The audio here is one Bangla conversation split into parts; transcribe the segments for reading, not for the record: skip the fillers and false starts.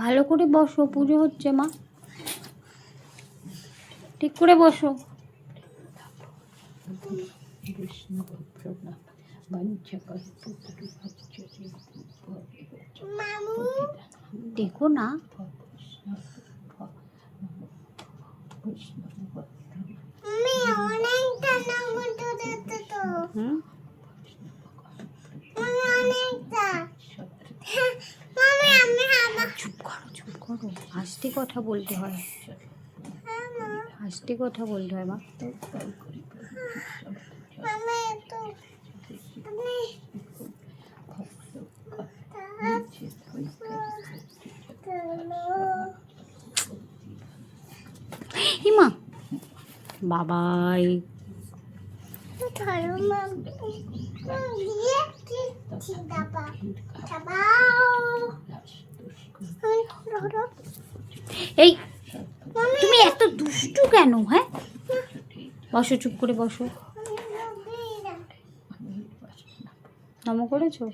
ভালো করে বসো, পুজো হচ্ছে মা, ঠিক করে বসো। দেখো না, চুপ করো, চুপ করো, আস্তে কথা বলতে হয়, আস্তে কথা বলতে হয় মা। মা বাবাই এই তুমি এত দুষ্টু কেন? হ্যাঁ, বসো, চুপ করে বসো। নম করেছো?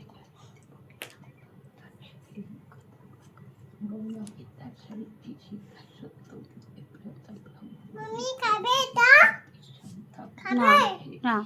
না না,